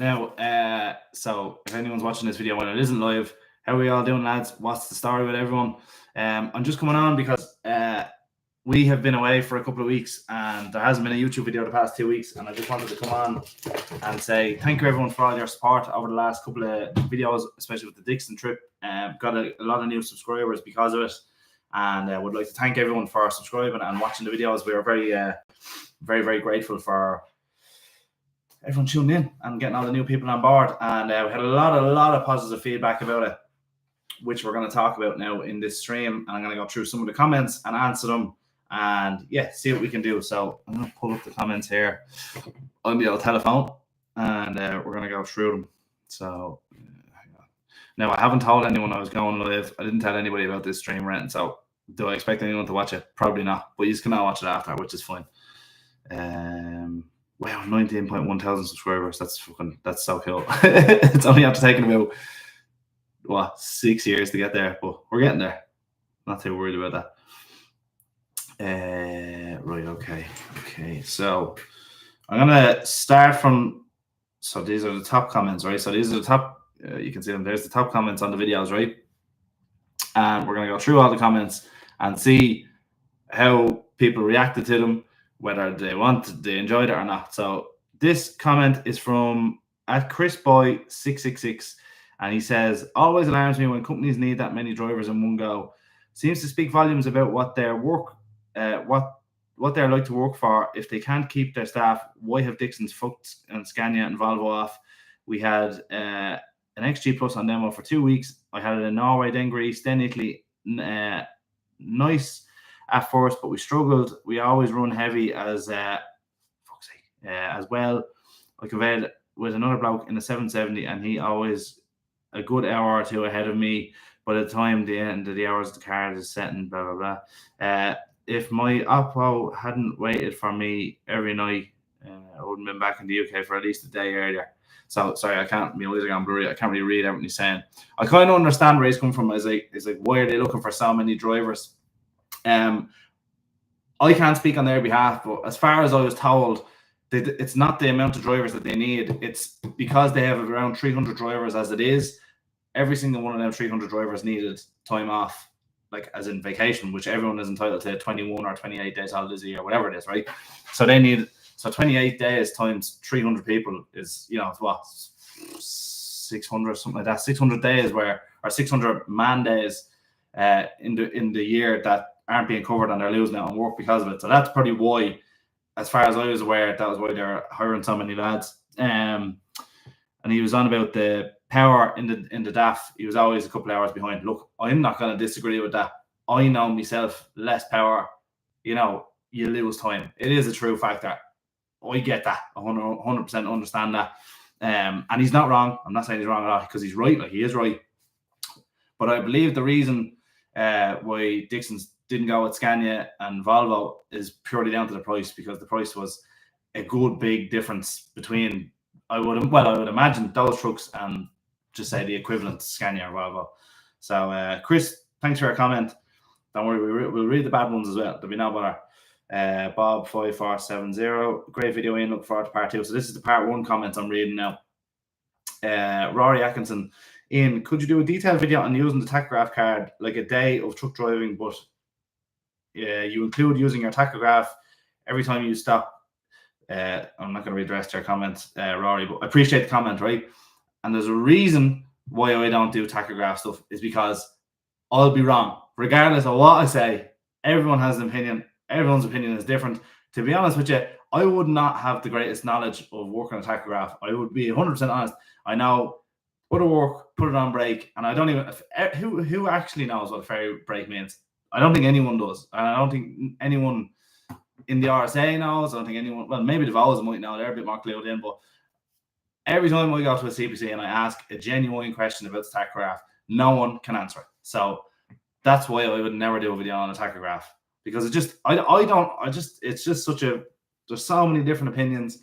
Now, so if anyone's watching this video when it isn't live, how are we all doing, lads? What's the story with everyone? I'm just coming on because we have been away for a couple of weeks and there hasn't been a YouTube video the past 2 weeks, and I just wanted to come on and say thank you everyone for all your support over the last couple of videos, especially with the Dixon trip. Got a lot of new subscribers because of it, and I would like to thank everyone for subscribing and watching the videos. We are very, very grateful for everyone tuning in and getting all the new people on board, and we had a lot of positive feedback about it, which we're going to talk about now in this stream. And I'm going to go through some of the comments and answer them, and yeah, see what we can do. So I'm going to pull up the comments here on the old telephone, and we're going to go through them. So hang on. Now, I haven't told anyone I was going live. I didn't tell anybody about this stream or anything. So do I expect anyone to watch it? Probably not, but you can all watch it after, which is fine. Wow, 19.1 thousand subscribers. That's so cool. It's only after taking about 6 years to get there, but we're getting there. Not too worried about that. Right, okay. So I'm gonna start from. So these are the top comments, right? So these are the top. You can see them. There's the top comments on the videos, right? And we're gonna go through all the comments and see how people reacted to them, whether they enjoyed it or not. So this comment is from @ChrisBoy666, and he says, "Always alarms me when companies need that many drivers in one go. Seems to speak volumes about what they're like to work for. If they can't keep their staff, why have Dixon's fucked and Scania and Volvo off? We had an XG Plus on demo for 2 weeks. I had it in Norway, then Greece, then Italy. Nice at first, but we struggled. We always run heavy as well. I conveyed with another bloke in the 770, and he always a good hour or two ahead of me. By the time the end of the hours, the car is setting, blah, blah, blah. If my Oppo hadn't waited for me every night, I wouldn't have been back in the UK for at least a day earlier." So, sorry, I can't, my eyes are gone blurry. I can't really read everything he's saying. I kind of understand where he's coming from. It's like, why are they looking for so many drivers? I can't speak on their behalf, but as far as I was told, it's not the amount of drivers that they need. It's because they have around 300 drivers as it is. Every single one of them 300 drivers needed time off, like as in vacation, which everyone is entitled to 21 or 28 days holidays a year, whatever it is, right? So they need, 28 days times 300 people is, what, 600, something like that. 600 days or 600 man days in the year that aren't being covered, and they're losing out on work because of it. So that's probably why, as far as I was aware, that was why they're hiring so many lads. And he was on about the power in the DAF. He was always a couple of hours behind. Look, I'm not going to disagree with that. I know myself, less power, you lose time. It is a true factor. I get that. 100% understand that. And he's not wrong. I'm not saying he's wrong at all, because he's right. Like, he is right. But I believe the reason why Dixon's didn't go with Scania and Volvo is purely down to the price, because the price was a good big difference between, I would imagine, those trucks and just say the equivalent Scania or Volvo. So Chris, thanks for your comment. Don't worry, we'll read the bad ones as well. There'll be no bother. Bob5470, great video, Ian. Look forward to part 2. So this is the part 1 comments I'm reading now. Rory Atkinson, Ian, could you do a detailed video on using the tachograph card, like a day of truck driving, but you include using your tachograph every time you stop? I'm not going to read the rest of your comments, Rory, but I appreciate the comment, right? And there's a reason why I don't do tachograph stuff, is because I'll be wrong. Regardless of what I say, everyone has an opinion. Everyone's opinion is different. To be honest with you, I would not have the greatest knowledge of working on a tachograph. I would be 100% honest. I know put it work, put it on brake, and I don't even, who actually knows what a ferry brake means? I don't think anyone does. And I don't think anyone in the RSA knows. I don't think anyone, well, maybe the Vols might know, they're a bit more clued in, but every time I go to a CPC and I ask a genuine question about the tachograph, no one can answer it. So that's why I would never do a video on a tachograph, because it's just there's so many different opinions.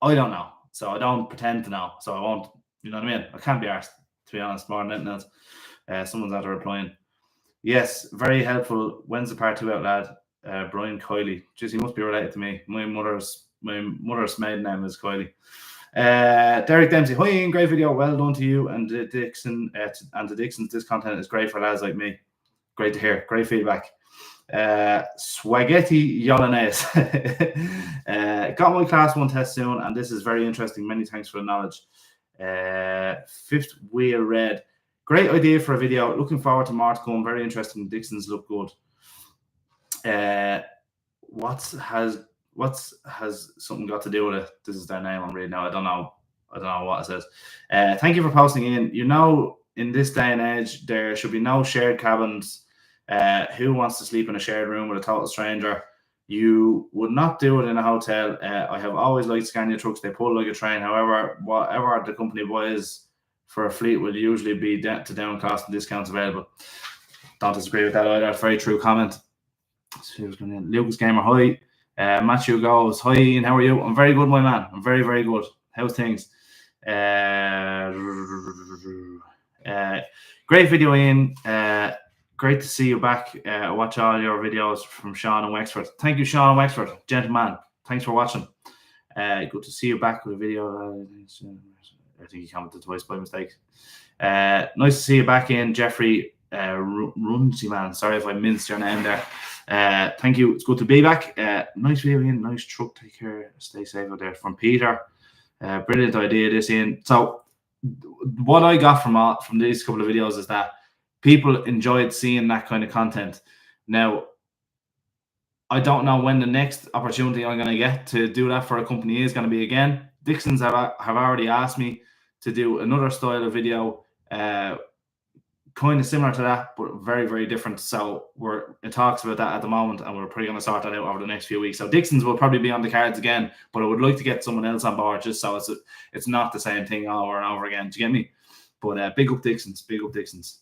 I don't know. So I don't pretend to know. So I won't, you know what I mean? I can't be arsed, to be honest, more than anything else. Someone's out there replying. Yes, very helpful. When's the part 2 out, lad? Brian Kiley. Jeez, he must be related to me. My mother's maiden name is Kiley. Derek Dempsey, hi Ian, great video, well done to you and the Dixon and the Dixons. This content is great for lads like me. Great to hear, great feedback. Spaghetti Yolonaise. Got my class 1 test soon, and this is very interesting. Many thanks for the knowledge. Fifth wheel red. Great idea for a video. Looking forward to more to come. Very interesting. Dixons look good. What has something got to do with it? This is their name I'm reading now. I don't know what it says. Thank you for posting in. You know, in this day and age, there should be no shared cabins. Who wants to sleep in a shared room with a total stranger? You would not do it in a hotel. I have always liked Scania trucks. They pull like a train. However, whatever the company buys for a fleet will usually be to down cost and discounts available. Don't disagree with that either. That's a very true comment. Lucas Gamer, hi. Matthew goes, hi Ian, how are you? I'm very good, my man. I'm very, very good. How's things? Great video, Ian. Great to see you back. Watch all your videos from Sean and Wexford. Thank you, Sean and Wexford. Gentleman, thanks for watching. Good to see you back with a video. I think he commented twice by mistake. Nice to see you back in, Jeffrey Runzi, man. Sorry if I minced your name there. Thank you. It's good to be back. Nice video, Ian. Nice truck. Take care. Stay safe out there. From Peter. Brilliant idea, this, Ian. So, what I got from these couple of videos is that people enjoyed seeing that kind of content. Now, I don't know when the next opportunity I'm going to get to do that for a company is going to be again. Dixon's have already asked me to do another style of video, kind of similar to that, but very, very different. So we're in talks about that at the moment, and we're probably going to sort that out over the next few weeks. So Dixon's will probably be on the cards again, but I would like to get someone else on board just so it's not the same thing over and over again. Do you get me? But big up Dixon's, big up Dixon's.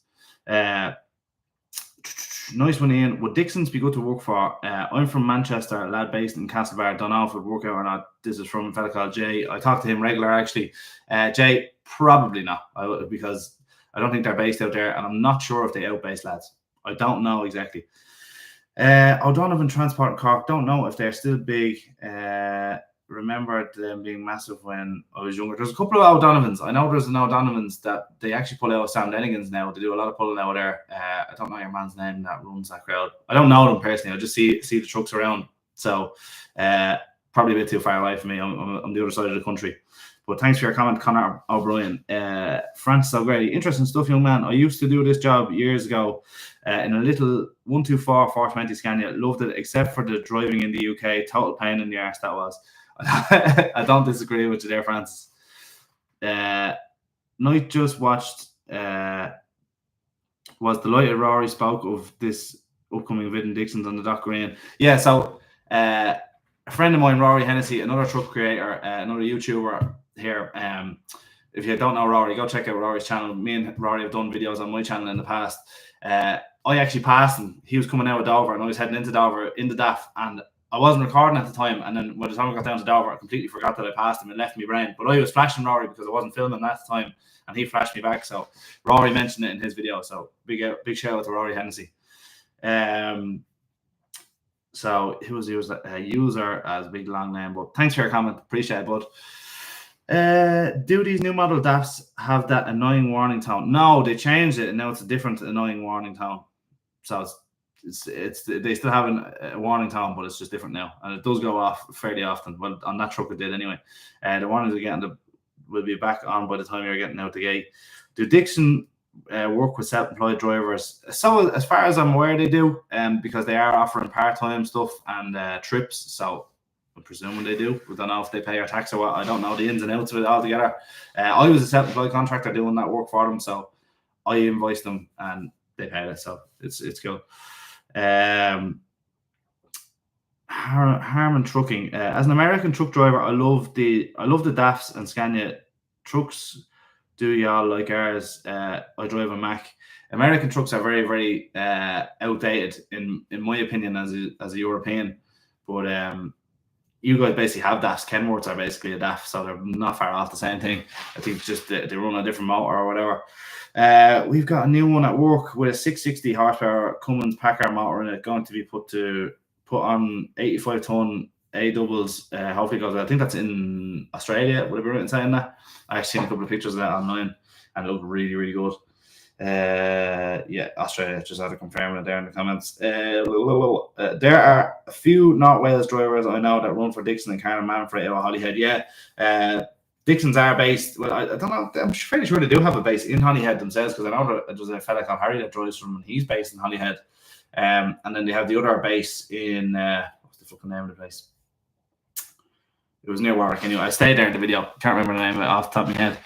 Nice one, Ian. Would Dixon's be good to work for? I'm from Manchester, a lad based in Castlebar. Don't know if it would work out or not. This is from a fella called Jay. I talk to him regular, actually. Jay, probably not, because I don't think they're based out there, and I'm not sure if they outbase lads. I don't know exactly. O'Donovan Transport in Cork. Don't know if they're still big. Remember them being massive when I was younger. There's a couple of O'Donovans. I know there's an O'Donovans that they actually pull out of Sam Dennigan's now. They do a lot of pulling out there. I don't know your man's name that runs that crowd. I don't know them personally. I just see the trucks around. So probably a bit too far away from me. I'm the other side of the country. But thanks for your comment, Conor O'Brien. Francis O'Grady. Interesting stuff, young man. I used to do this job years ago in a little 124 420 Scania. Loved it, except for the driving in the UK. Total pain in the arse that was. I don't disagree with you there, Francis. Knight just watched, was delighted Rory spoke of this upcoming vid in Dixon's on the Dock Green. Yeah, so a friend of mine, Rory Hennessy, another truck creator, another YouTuber here. If you don't know Rory, go check out Rory's channel. Me and Rory have done videos on my channel in the past. I actually passed him. He was coming out of Dover, and I was heading into Dover in the DAF, and I wasn't recording at the time, and then by the time I got down to Dover, I completely forgot that I passed him and left me brain. But I was flashing Rory because I wasn't filming at the time, and he flashed me back. So Rory mentioned it in his video. So big shout out to Rory Hennessy. So he was a user as a big long name, but thanks for your comment. Appreciate it, bud. Do these new model DAFs have that annoying warning tone? No, they changed it, and now it's a different annoying warning tone. So it's they still have a warning tone, but it's just different now, and it does go off fairly often. Well, on that truck it did anyway. The warnings again will be back on by the time you're getting out the gate. Do Dixon work with self-employed drivers? So as far as I'm aware, they do, because they are offering part-time stuff and trips. So I'm presuming they do. We don't know if they pay our tax or what. I don't know the ins and outs of it altogether. I was a self-employed contractor doing that work for them, so I invoiced them and they paid it. So it's cool. Harman Trucking. As an American truck driver, I love the DAFs and Scania trucks. Do y'all like ours? I drive a Mack. American trucks are very, very outdated in my opinion as a European. But you guys basically have DAFs. Kenworths are basically a DAF, so they're not far off the same thing. I think just they run a different motor or whatever. We've got a new one at work with a 660 horsepower Cummins Packard motor in it, going to be put on 85 ton A doubles. Hopefully goes well. I think that's in Australia. Would I be right in saying that? I've seen a couple of pictures of that online, and it looked really, really good. Yeah, Australia. Just had to confirm it there in the comments. There are a few North Wales drivers I know that run for Dixon and Carnan Manfred out of Holyhead. Yeah, Dixon's are based. Well, I don't know. I'm fairly sure they do have a base in Holyhead themselves, because I know there's a fella called Harry that drives from. He's based in Holyhead. And then they have the other base in what's the fucking name of the place? It was near Warwick anyway. I stayed there in the video. Can't remember the name off the top of my head.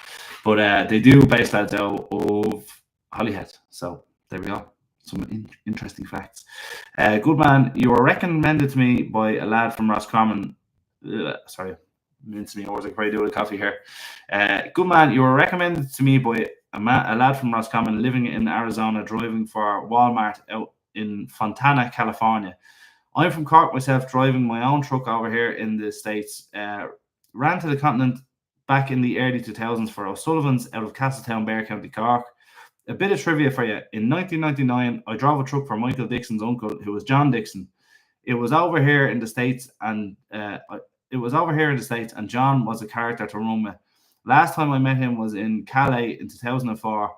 But they do base lads out of Holyhead. So there we go. Some interesting facts. Good man, you were recommended to me by a lad from Roscommon. Sorry, mince me. I was like, probably do a coffee here. Good man, you were recommended to me by a lad from Roscommon living in Arizona, driving for Walmart out in Fontana, California. I'm from Cork myself, driving my own truck over here in the States. Ran to the continent back in the early 2000s for O'Sullivan's out of Castletown, Bear County, Cork. A bit of trivia for you. In 1999, I drove a truck for Michael Dixon's uncle, who was John Dixon. It was over here in the States, and John was a character to run with. Last time I met him was in Calais in 2004.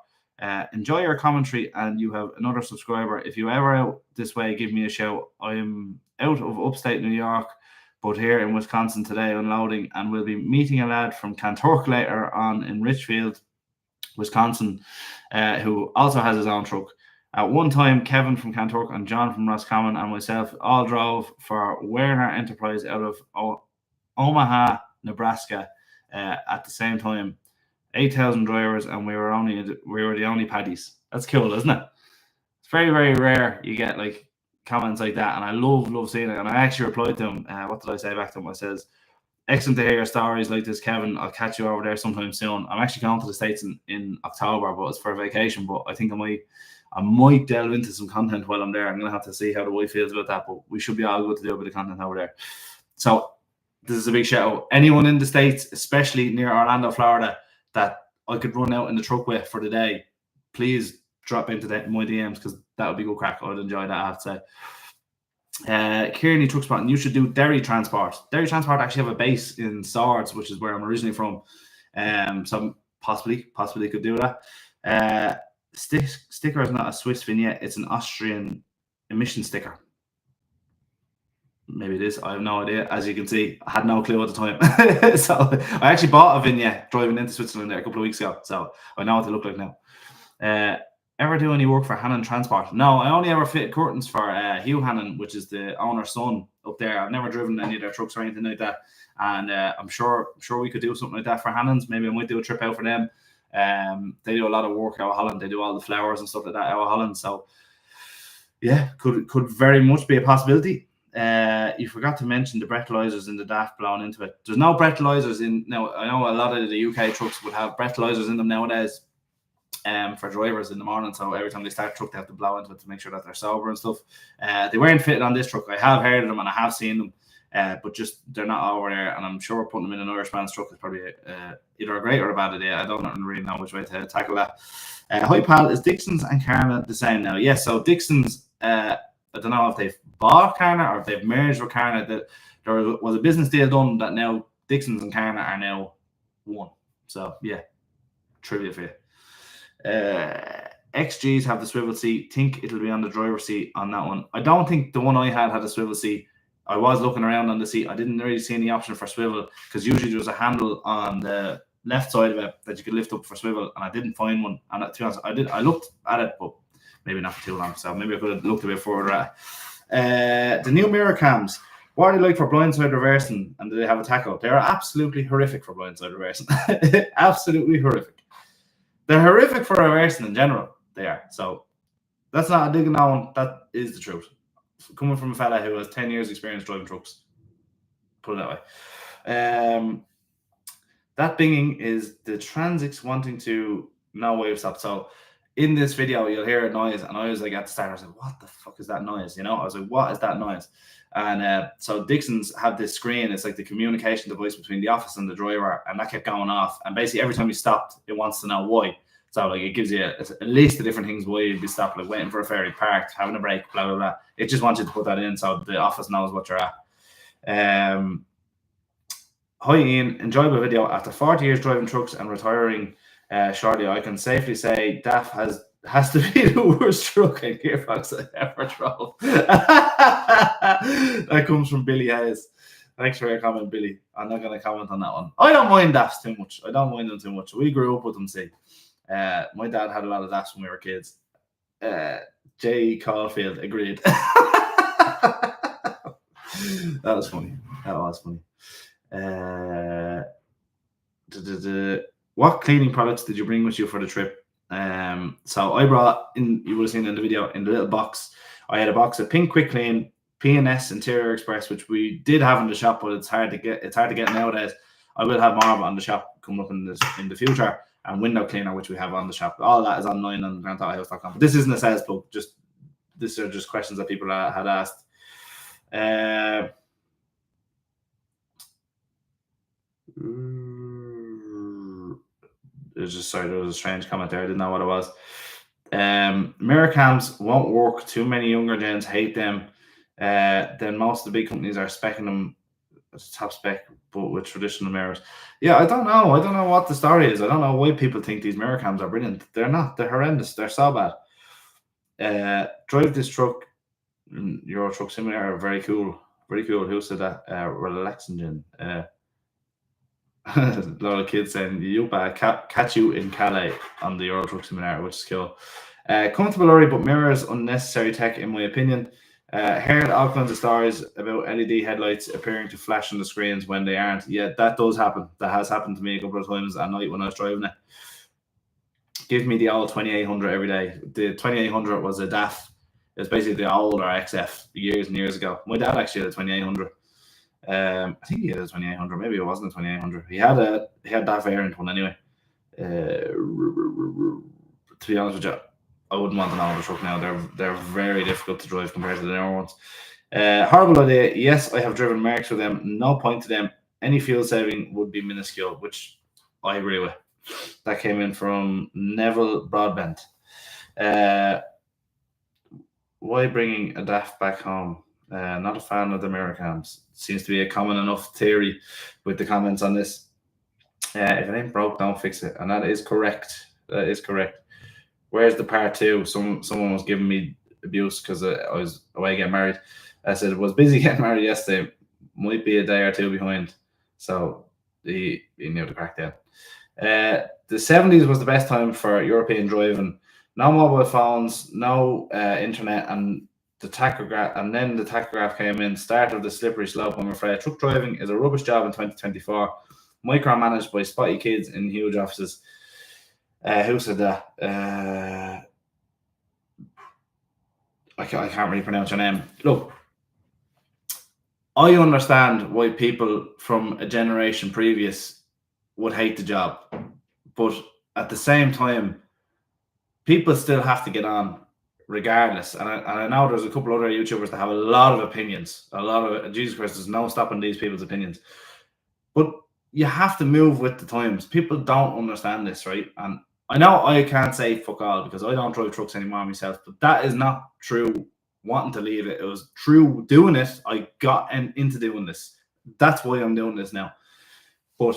Enjoy your commentary, and you have another subscriber. If you ever out this way, give me a shout. I'm out of upstate New York, but here in Wisconsin today unloading, and we'll be meeting a lad from Kanturk later on in Richfield, Wisconsin, who also has his own truck. At one time, Kevin from Kanturk and John from Roscommon and myself all drove for Werner Enterprise out of Omaha, Nebraska at the same time. 8,000 drivers, and we were the only paddies. That's cool, isn't it? It's very, very rare you get like comments like that, and I love seeing it. And I actually replied to him. What did I say back to him? I says, "Excellent to hear your stories like this, Kevin. I'll catch you over there sometime soon. I'm actually going to the States in October, but it's for a vacation. But I think I might delve into some content while I'm there. I'm gonna have to see how the wife feels about that, but we should be all good to do a bit of content over there. So this is a big shout out. Anyone in the States, especially near Orlando, Florida, that I could run out in the truck with for the day, please drop into my DMs, because that would be good crack. I'd enjoy that, I have to say. Kearney Truck Spot, and you should do Derry Transport. Derry Transport actually have a base in Swords, which is where I'm originally from. So possibly could do that. Sticker is not a Swiss vignette, it's an Austrian emission sticker. Maybe it is. I have no idea. As you can see, I had no clue at the time. So I actually bought a vignette driving into Switzerland there a couple of weeks ago. So I know what they look like now. Ever do any work for Hannon Transport? No, I only ever fit curtains for Hugh Hannon, which is the owner's son up there. I've never driven any of their trucks or anything like that. And I'm sure we could do something like that for Hannon's. Maybe I might do a trip out for them. They do a lot of work out of Holland. They do all the flowers and stuff like that out of Holland. So yeah, could very much be a possibility. You forgot to mention the breathalyzers in the daft blown into it. There's no breathalyzers in now. I know a lot of the UK trucks would have breathalyzers in them nowadays for drivers in the morning. So every time they start a truck, they have to blow into it to make sure that they're sober and stuff. They weren't fitted on this truck. I have heard of them and I have seen them, but just they're not over there. And I'm sure putting them in an Irishman's truck is probably either a great or a bad idea. I don't really know which way to tackle that. Hi pal, is Dixon's and Carna the same now? Yes. So Dixon's, I don't know if they've bought Carna or if they've merged with Carna. That there was a business deal done that now Dixon's and Carna are now one. So yeah, trivia for you. XGs have the swivel seat. Think it'll be on the driver's seat on that one. I don't think the one I had a swivel seat. I was looking around on the seat. I didn't really see any option for swivel because usually there's a handle on the left side of it that you could lift up for swivel, and I didn't find one. And to be honest, I looked at it, but maybe not for too long. So maybe I could have looked a bit further at the new mirror cams. What are they like for blindside reversing? And do they have a tacho? They are absolutely horrific for blindside reversing. Absolutely horrific. They're horrific for reversing in general. They are. So that's not a dig on that one. That is the truth. Coming from a fella who has 10 years experience driving trucks. Put it that way. That binging is the Transix wanting to no wave stop. So in this video, you'll hear a noise, and I was like at the start, I was like, what the fuck is that noise? You know, I was like, what is that noise? And so Dixon's have this screen. It's like the communication device between the office and the driver, and that kept going off. And basically every time you stopped, it wants to know why. So like it gives you a list of different things why you'd be stopped, like waiting for a ferry, parked, having a break, blah, blah, blah. It just wants you to put that in so the office knows what you're at. Hi Ian, enjoyable video. After 40 years driving trucks and retiring shortly, I can safely say DAF has to be the worst truck and gearbox I ever drove. That comes from Billy Hayes. Thanks for your comment, Billy. I'm not going to comment on that one. I don't mind DAFs too much. I don't mind them too much. We grew up with them, see. My dad had a lot of DAFs when we were kids. Jay Caulfield agreed. That was funny. What cleaning products did you bring with you for the trip? So I brought in, you would have seen in the video, in the little box, I had a box of Pink Quick Clean, P&S Interior Express, which we did have in the shop, but it's hard to get nowadays. I will have more of it on the shop coming up in the future, and window cleaner, which we have on the shop. All that is online on grandthoughthouse.com. But this isn't a sales book, these are just questions that people had asked. There's there was a strange comment there. I didn't know what it was. Mirror cams won't work. Too many younger gens hate them. Then most of the big companies are specing them as a top spec, but with traditional mirrors. Yeah, I don't know. I don't know what the story is. I don't know why people think these mirror cams are brilliant. They're not. They're horrendous. They're so bad. Drive this truck, Euro Truck Simulator. Very cool. Very cool. Who said that? Relaxingen. A lot of kids saying "Yupa, catch you in Calais" on the Euro Truck Simulator, which is cool. Comfortable lorry, but mirrors unnecessary tech, in my opinion. Heard all kinds of stories about LED headlights appearing to flash on the screens when they aren't. Yeah, that does happen. That has happened to me a couple of times at night when I was driving it. Give me the old 2800 every day. The 2800 was a DAF. It was basically the older XF years and years ago. My dad actually had a 2800. I think he had a 2800. Maybe it wasn't a 2800. He had that variant one anyway. To be honest with you, I wouldn't want an older truck now. They're very difficult to drive compared to the newer ones. Horrible idea. Yes, I have driven Mercs with them. No point to them. Any fuel saving would be minuscule, which I agree with. That came in from Neville Broadbent. Why bringing a DAF back home? Not a fan of the mirror cams. Seems to be a common enough theory with the comments on this. If it ain't broke, don't fix it. And that is correct. That is correct. Where's the part two? Someone was giving me abuse because I was away getting married. I said, was busy getting married yesterday. Might be a day or two behind. So he knew the crack then. The 70s was the best time for European driving. No mobile phones, no internet, and the tachograph. And then the tachograph came in. Start of the slippery slope, I'm afraid. Truck driving is a rubbish job in 2024. Micromanaged by spotty kids in huge offices. Who said that? I can't really pronounce your name. Look, I understand why people from a generation previous would hate the job, but at the same time, people still have to get on regardless. And I know there's a couple other YouTubers that have a lot of opinions. Jesus Christ, there's no stopping these people's opinions. But you have to move with the times. People don't understand this, right? And I know I can't say fuck all because I don't drive trucks anymore myself, but that is not true wanting to leave it. It was true doing it. I got into doing this. That's why I'm doing this now. But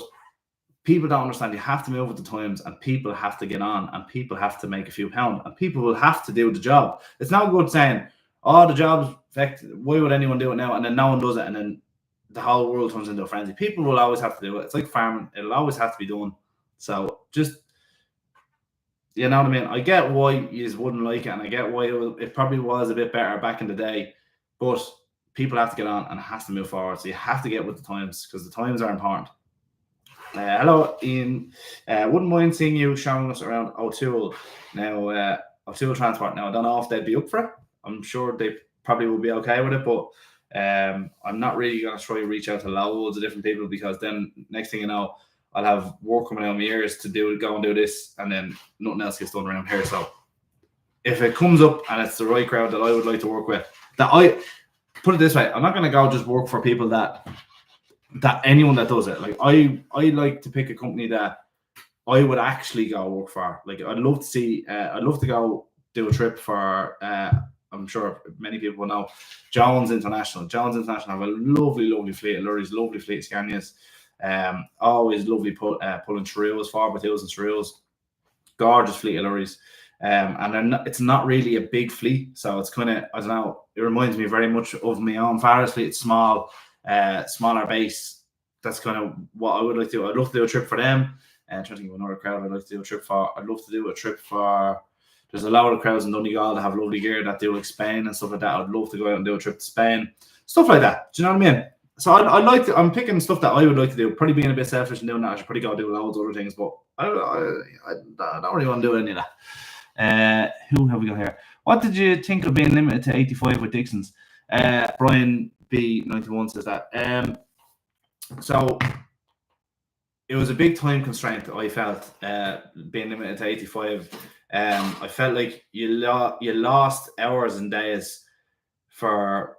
people don't understand. You have to move with the times, and people have to get on, and people have to make a few pounds, and people will have to do the job. It's not good saying, oh, the job's affected. Why would anyone do it now? And then no one does it, and then the whole world turns into a frenzy. People will always have to do it. It's like farming. It'll always have to be done. So just, you know what I mean? I get why you wouldn't like it, and I get why it probably was a bit better back in the day, but people have to get on, and it has to move forward. So you have to get with the times, because the times are important. Hello, Ian. Wouldn't mind seeing you showing us around O'Toole. Now, O'Toole Transport. Now, I don't know if they'd be up for it. I'm sure they probably will be okay with it, but I'm not really going to try to reach out to loads of different people, because then next thing you know, I'll have work coming out of my ears to go and do this, and then nothing else gets done around here. So if it comes up and it's the right crowd that I would like to work with, that I put it this way, I'm not going to go just work for people that anyone that does it. Like I like to pick a company that I would actually go work for. Like I'd love to go do a trip for I I'm sure many people will know. Jones International. Jones International have a lovely fleet of lorries, lovely fleet of Scanias. Always lovely pulling Shrews, 4x2s and Shrews. Gorgeous fleet of lorries. And it's not really a big fleet, so it's kind of, I don't know, it reminds me very much of my own Farah's fleet. It's small, smaller base. That's kind of what I would like to do. I'd love to do a trip for them. And trying to think of another crowd I'd like to do a trip for. I'd love to do a trip for, there's a lot of crowds in Donegal that have lovely gear that do like Spain and stuff like that. I'd love to go out and do a trip to Spain. Stuff like that. Do you know what I mean? So I'd like to, I'm picking stuff that I would like to do. Probably being a bit selfish and doing that. I should probably go do loads of other things, but I don't really want to do any of that. Who have we got here? What did you think of being limited to 85 with Dixon's? Brian B91 says that. So it was a big time constraint, I felt, being limited to 85. I felt like you lost hours and days for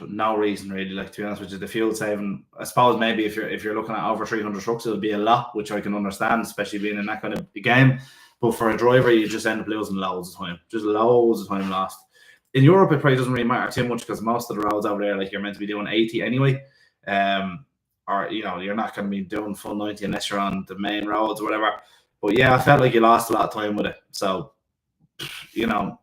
no reason, really. Like, to be honest with you, the fuel saving, I suppose maybe if you're looking at over 300 trucks, it'll be a lot, which I can understand, especially being in that kind of game. But for a driver, you just end up losing loads of time, just loads of time lost. In Europe, it probably doesn't really matter too much because most of the roads over there, like, you're meant to be doing 80 anyway. Or, you know, you're not going to be doing full 90 unless you're on the main roads or whatever. But yeah, I felt like you lost a lot of time with it. So, you know,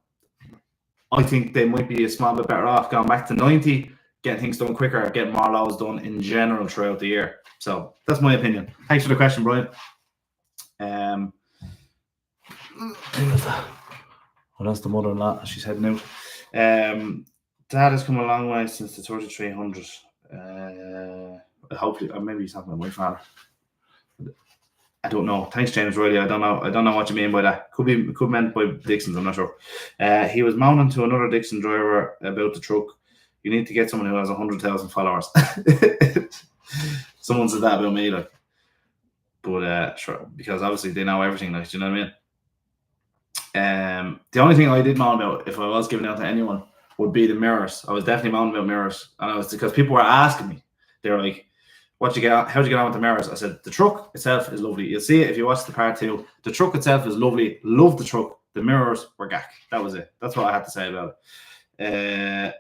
I think they might be a small bit better off going back to 90, getting things done quicker, getting more loads done in general throughout the year. So that's my opinion. Thanks for the question, Brian. Well, that's the mother-in-law. She's heading out. Dad has come a long way since the 3300. Hopefully, or maybe he's talking about my father. I don't know. Thanks, James Riley. I don't know what you mean by that. Could be meant by Dixon's. I'm not sure. He was moaning to another Dixon driver about the truck. You need to get someone who has 100,000 followers. Someone said that about me, like. But sure, because obviously they know everything. Like, do you know what I mean? The only thing I did moan about, if I was giving out to anyone, would be the mirrors. I was definitely moaning about mirrors, and I was, because people were asking me. They were like, how'd you get on with the mirrors? I said, the truck itself is lovely. You'll see it if you watch the part 2. The truck itself is lovely. Love the truck. The mirrors were gack. That was it. That's what I had to say about it.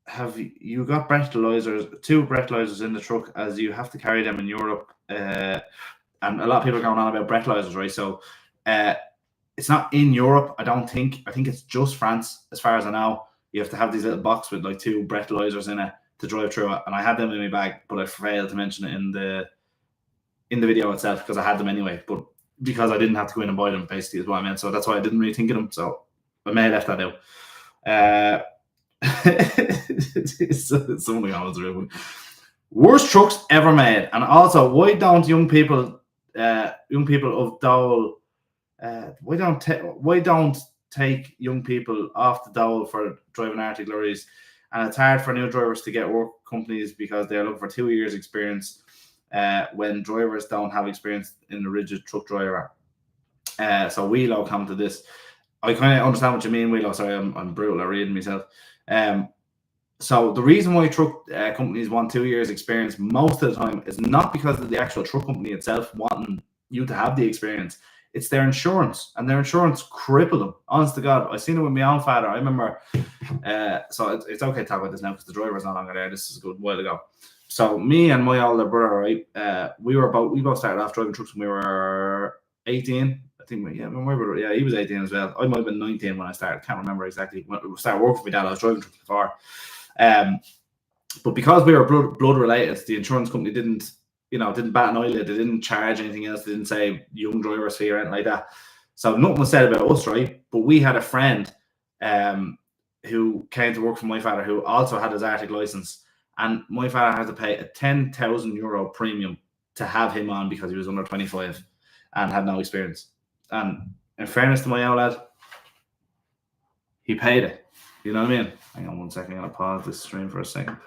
Have you got breathalyzers, 2 breathalyzers in the truck, as you have to carry them in Europe? And a lot of people are going on about breathalyzers, right? So it's not in Europe, I don't think. I think it's just France, as far as I know. You have to have these little box with like 2 breathalyzers in it to drive through it, and I had them in my bag, but I failed to mention it in the video itself because I had them anyway, but because I didn't have to go in and buy them, basically, is what I meant. So that's why I didn't really think of them. So I may have left that out. Something else, really. Worst trucks ever made, and also, why don't young people of Dole, why don't take young people off the dole for driving Arctic lorries? And it's hard for new drivers to get work companies because they're looking for 2 years experience when drivers don't have experience in a rigid truck driver. So Wheelo come to this. I kind of understand what you mean, Wheelo. Sorry, I'm brutal at reading myself. So the reason why truck companies want 2 years experience most of the time is not because of the actual truck company itself wanting you to have the experience. It's their insurance, and their insurance crippled them. Honest to God, I've seen it with my own father. I remember, so it's okay to talk about this now because the driver's no longer there. This is a good while ago. So me and my older brother, right, we both started off driving trucks when we were 18. I think, my brother, he was 18 as well. I might have been 19 when I started. Can't remember exactly. When I started working for my dad, I was driving trucks before. But because we were blood related, the insurance company didn't bat an eyelid. They didn't charge anything else. They didn't say young drivers fee or anything like that. So nothing was said about us, right? But we had a friend who came to work for my father, who also had his Arctic license, and my father had to pay a €10,000 premium to have him on because he was under 25 and had no experience. And in fairness to my old lad, he paid it. You know what I mean? Hang on 1 second. I'm going to pause this stream for a second.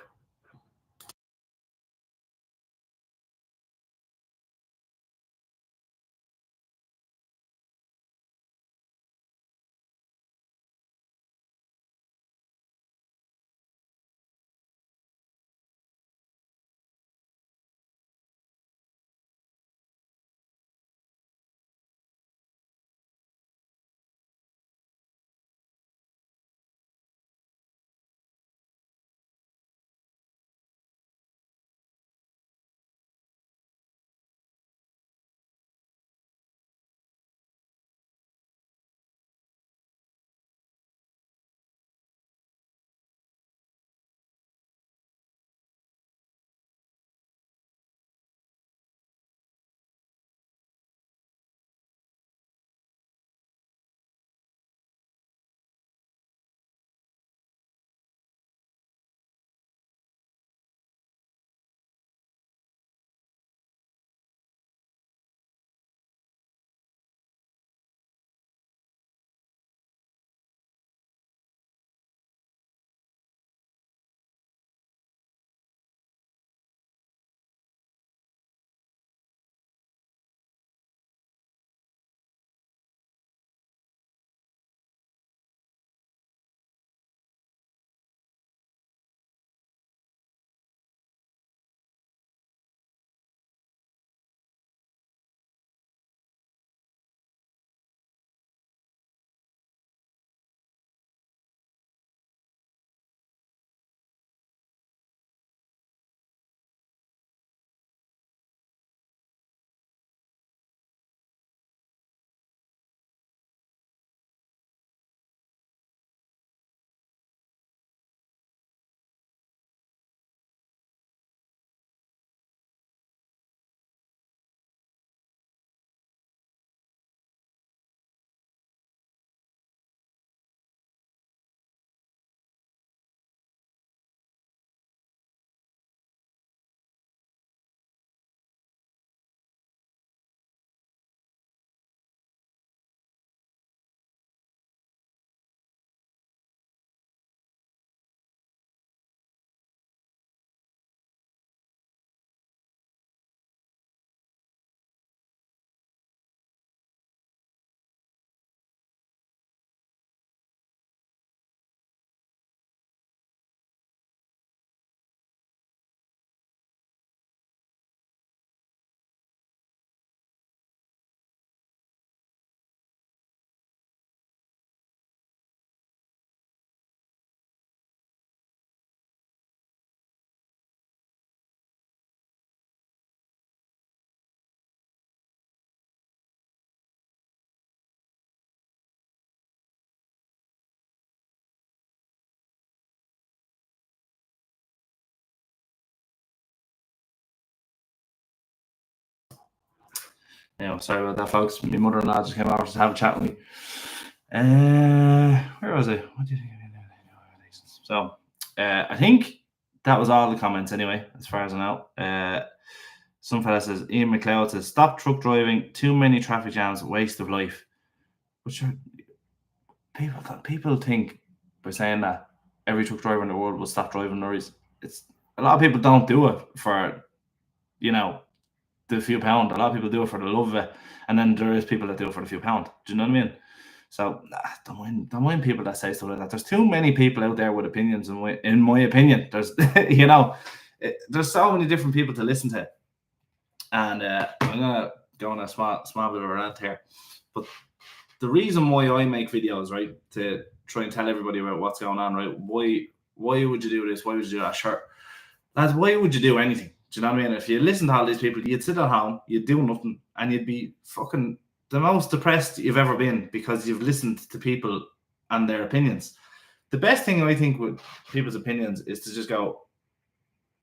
Sorry about that, folks. My mother-in-law just came over to have a chat with me. Where was I? What did you think? So, I think that was all the comments anyway, as far as I know. Some fella says, Ian McLeod says, stop truck driving, too many traffic jams, waste of life. Which are, people think by saying that every truck driver in the world will stop driving lorries. It's a lot of people don't do it for, the few pound. A lot of people do it for the love of it, and then there is people that do it for the few pound. Do you know what I mean? So don't mind people that say stuff like that. There's too many people out there with opinions, in my opinion. There's there's so many different people to listen to, and I'm gonna go on a small bit of a rant here. But the reason why I make videos, right, to try and tell everybody about what's going on, right? Why would you do this? Why would you do that? Sure, lads, why would you do anything? Do you know what I mean? If you listen to all these people, you'd sit at home, you'd do nothing, and you'd be fucking the most depressed you've ever been because you've listened to people and their opinions. The best thing I think with people's opinions is to just go,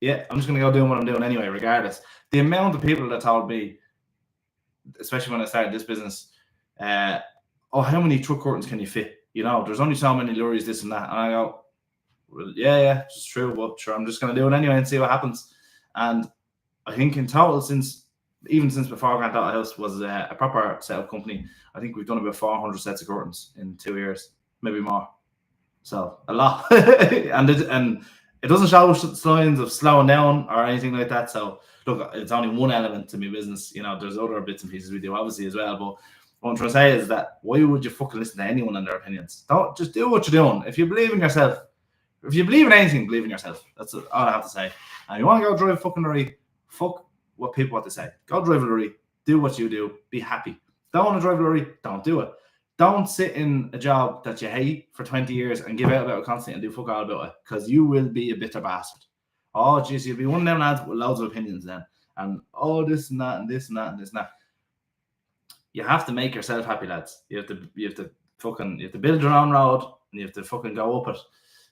yeah, I'm just going to go doing what I'm doing anyway, regardless. The amount of people that told me, especially when I started this business, how many truck curtains can you fit? There's only so many lorries, this and that. And I go, well, yeah, it's true, but sure, I'm just going to do it anyway and see what happens. And I think in total, since before Grand Auto House was a proper setup company, I think we've done about 400 sets of curtains in 2 years, maybe more. So a lot, and it doesn't show signs of slowing down or anything like that. So look, it's only one element to my business. There's other bits and pieces we do obviously as well. But what I'm trying to say is that why would you fucking listen to anyone and their opinions? Don't just do what you're doing. If you believe in yourself, if you believe in anything, believe in yourself. That's all I have to say. And you want to go drive a fucking lorry, fuck what people want to say. Go drive a lorry, do what you do, be happy. Don't want to drive a lorry, don't do it. Don't sit in a job that you hate for 20 years and give out about it constantly and do fuck all about it, because you will be a bitter bastard. Oh, jeez, you'll be one of them lads with loads of opinions then. And this and that and this and that and this and that. You have to make yourself happy, lads. You have to build your own road and you have to fucking go up it.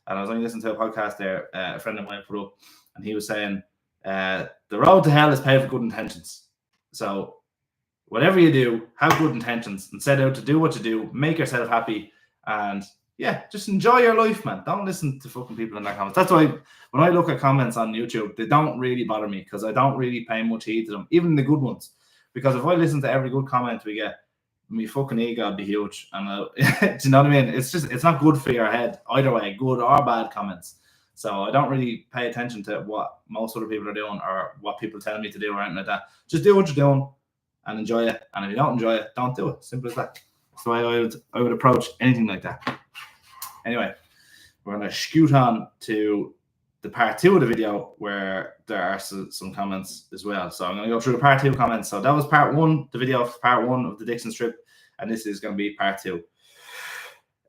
And I was only listening to a podcast there, a friend of mine put up, and he was saying, the road to hell is paved with good intentions. So whatever you do, have good intentions and set out to do what you do, make yourself happy, and yeah, just enjoy your life, man. Don't listen to fucking people in their comments. That's why when I look at comments on YouTube, they don't really bother me because I don't really pay much heed to them, even the good ones. Because if I listen to every good comment we get, my fucking ego would be huge. And do you know what I mean? It's not good for your head either way, good or bad comments. So I don't really pay attention to what most other people are doing or what people tell me to do or anything like that. Just do what you're doing and enjoy it. And if you don't enjoy it, don't do it. Simple as that. That's the way I would approach anything like that. Anyway, we're going to scoot on to the part 2 of the video where there are some comments as well. So I'm going to go through the part 2 comments. So that was part 1, the video of part 1 of the Dixon strip, and this is going to be part 2.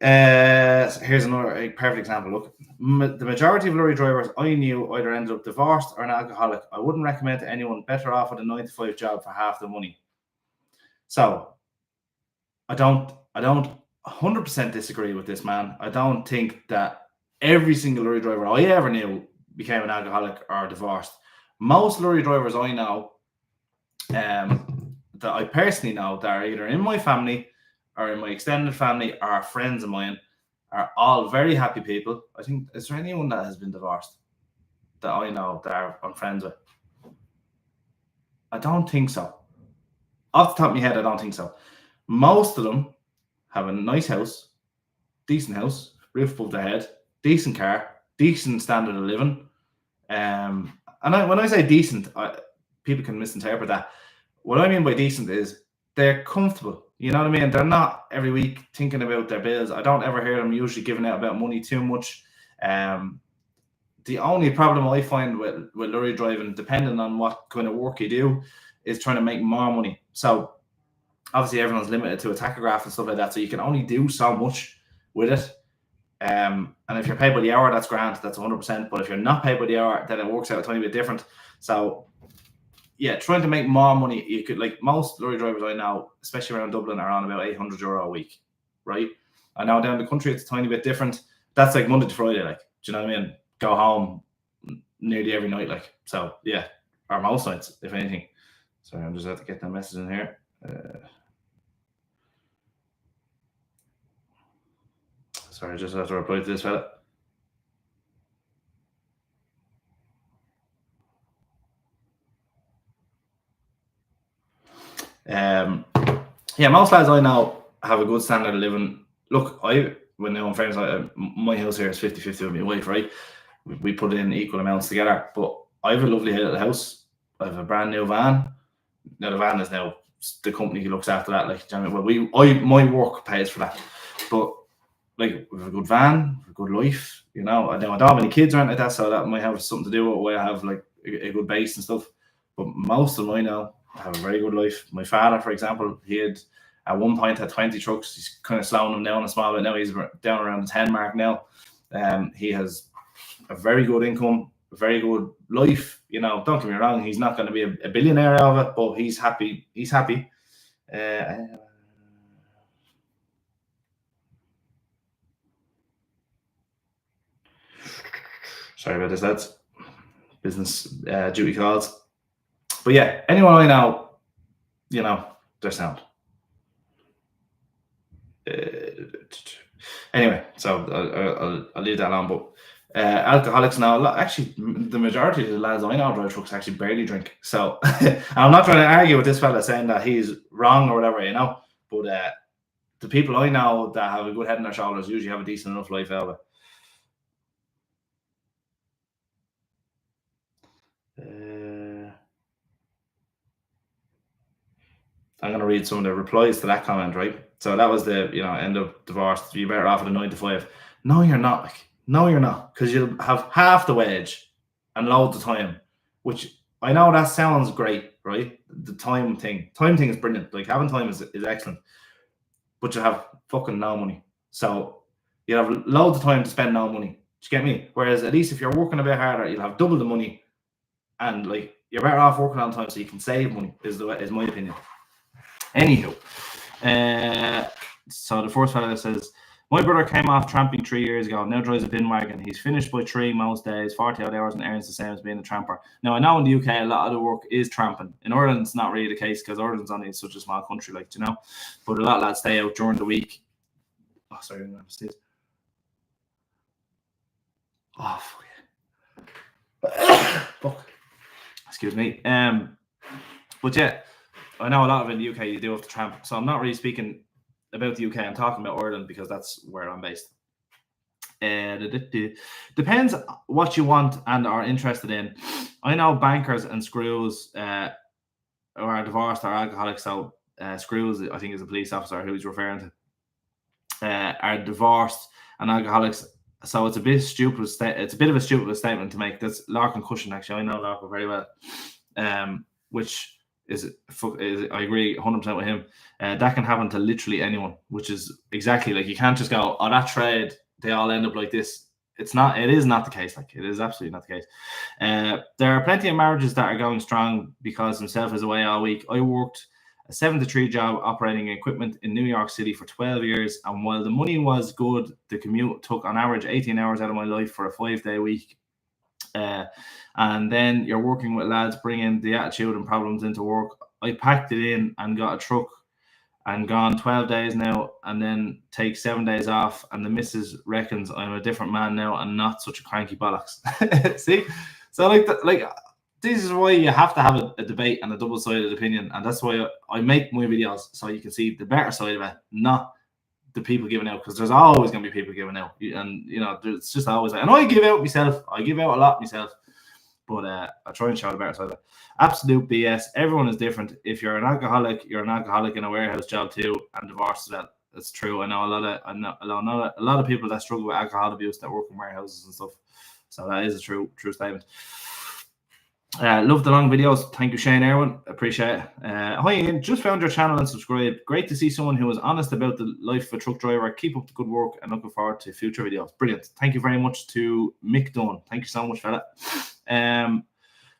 Here's another perfect example. Look, the majority of lorry drivers I knew either ended up divorced or an alcoholic. I wouldn't recommend to anyone, better off with a 9-to-5 job for half the money. So I don't 100% disagree with this man. I don't think that every single lorry driver I ever knew became an alcoholic or divorced. Most lorry drivers I know, that I personally know, that are either in my family or in my extended family or friends of mine, are all very happy people. I think, is there anyone that has been divorced that I know that I'm friends with? I don't think so. Off the top of my head, I don't think so. Most of them have a nice house, decent house, roof above their head, decent car, decent standard of living. And when I say decent, people can misinterpret that. What I mean by decent is they're comfortable. You know what I mean? They're not every week thinking about their bills. I don't ever hear them usually giving out about money too much. The only problem I find with lorry driving, depending on what kind of work you do, is trying to make more money. So obviously everyone's limited to a tachograph and stuff like that, so you can only do so much with it. And if you're paid by the hour, that's grand, that's 100%. But if you're not paid by the hour, then it works out a tiny bit different. So yeah, trying to make more money, you could, like most lorry drivers I know, especially around Dublin, are on about €800 a week, right? I know down the country it's a tiny bit different. That's like Monday to Friday, like, do you know what I mean? Go home nearly every night, like. So yeah, or most nights, if anything. Sorry, I'm just have to get that message in here. Sorry, I just have to reply to this fella. Yeah, most lads I know have a good standard of living. Look, when I'm friends, my house here is 50-50 with my wife, right? We put in equal amounts together, but I have a lovely little house. I have a brand new van. Now the van is now the company who looks after that. Like, well, my work pays for that, but like we have a good van, a good life. You know, I don't have any kids or anything like that, so that might have something to do with why I have like a good base and stuff. But most of them I know have a very good life. My father, for example, he had at one point had 20 trucks. He's kind of slowing them down a small bit now. He's down around the 10 mark now. He has a very good income, a very good life. You know, don't get me wrong, he's not going to be a billionaire out of it, but he's happy. He's happy. Sorry about this, lads. Business duty calls. But yeah, anyone I know, you know, they're sound. Anyway, so I'll leave that alone. But alcoholics now, actually, the majority of the lads I know drive trucks actually barely drink. So I'm not trying to argue with this fella saying that he's wrong or whatever, you know. But the people I know that have a good head on their shoulders usually have a decent enough life out of it. I'm going to read some of the replies to that comment, right? So that was the, end of divorce. You're better off at a 9 to 5. No, you're not. Like, no, you're not. Because you'll have half the wage and loads of time, which I know that sounds great, right? The time thing is brilliant. Like, having time is excellent. But you have fucking no money. So you have loads of time to spend no money. Do you get me? Whereas at least if you're working a bit harder, you'll have double the money, and like you're better off working on time so you can save money. Is my opinion. Anywho, so the first fellow says, my brother came off tramping 3 years ago, now drives a bin wagon. He's finished by 3 most days, 40 odd hours, and earns the same as being a tramper. Now, I know in the UK, a lot of the work is tramping. In Ireland, it's not really the case because Ireland's only such a small country, like, you know. But a lot of lads stay out during the week. Oh, sorry, I'm upstairs. Oh, fuck. Excuse me. But yeah, I know a lot of it in the UK you do have to tramp, so I'm not really speaking about the UK. I'm talking about Ireland because that's where I'm based. Depends what you want and are interested in. I know bankers and screws are divorced or alcoholics. So screws, I think, is a police officer who he's referring to, are divorced and alcoholics. So it's a bit stupid. It's a bit of a stupid statement to make. That's Larkin Cushion, actually. I know Larkin very well. Which is I agree 100% with him. That can happen to literally anyone, which is exactly like, you can't just go, oh, that trade, they all end up like this. It is not the case. Like, it is absolutely not the case. There are plenty of marriages that are going strong because himself is away all week. I worked a 7 to 3 job operating equipment in New York City for 12 years. And while the money was good, the commute took on average 18 hours out of my life for a 5-day week. And then you're working with lads bringing the attitude and problems into work. I packed it in and got a truck and gone 12 days now, and then take 7 days off, and the missus reckons I'm a different man now and not such a cranky bollocks. See? So like this is why you have to have a debate and a double-sided opinion, and that's why I make my videos, so you can see the better side of it, not the people giving out, because there's always going to be people giving out, and it's just always like, and I give out myself. I give out a lot myself, but I try and show the better side of it. Absolute BS. Everyone is different. If you're an alcoholic, you're an alcoholic in a warehouse job too, and divorced to that. That's true. I know a lot of people that struggle with alcohol abuse that work in warehouses and stuff. So that is a true statement. Love the long videos. Thank you, Shane Irwin. Appreciate it. Hi Ian, just found your channel and subscribed. Great to see someone who is honest about the life of a truck driver. Keep up the good work and looking forward to future videos. Brilliant. Thank you very much to Mick Dunn. Thank you so much, fella.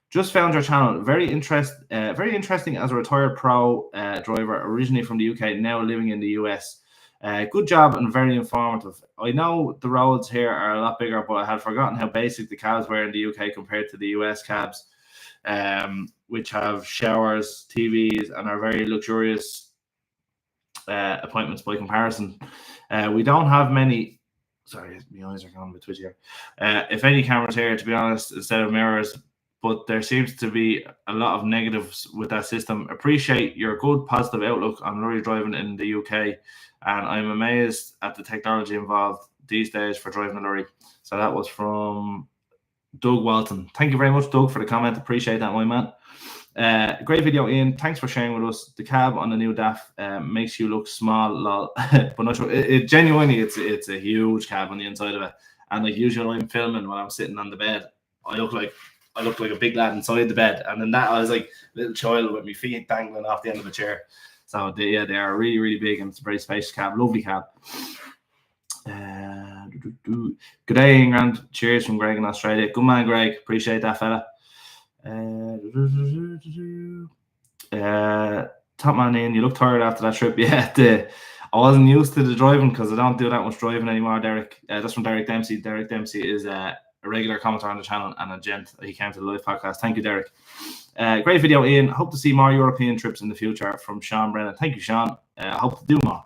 Just found your channel. Very interesting as a retired pro driver, originally from the UK, now living in the US. Good job and very informative. I know the roads here are a lot bigger, but I had forgotten how basic the cabs were in the UK compared to the US cabs. which have showers, TVs, and are very luxurious appointments by comparison. We don't have many. Sorry, my eyes are going a bit twitchy here. If any cameras here, to be honest, instead of mirrors, but there seems to be a lot of negatives with that system. Appreciate your good positive outlook on lorry driving in the UK, and I'm amazed at the technology involved these days for driving a lorry. So that was from Doug Walton. Thank you very much, Doug, for the comment. Appreciate that, my man. Great video, Ian. Thanks for sharing with us. The cab on the new DAF makes you look small, lol. But not sure. It genuinely, it's a huge cab on the inside of it. And like usually when I'm filming, when I'm sitting on the bed, I look like a big lad inside the bed. And then that I was like a little child with my feet dangling off the end of a chair. So they are really, really big, and it's a very spacious cab. Lovely cab. Good day, England. Cheers from Greg in Australia. Good man, Greg. Appreciate that, fella. Top man, Ian, you look tired after that trip. Yeah, I wasn't used to the driving because I don't do that much driving anymore, Derek. That's from Derek Dempsey. Derek Dempsey is a regular commenter on the channel and a gent. He came to the live podcast. Thank you, Derek. Great video, Ian. Hope to see more European trips in the future from Sean Brennan. Thank you, Sean. Hope to do more.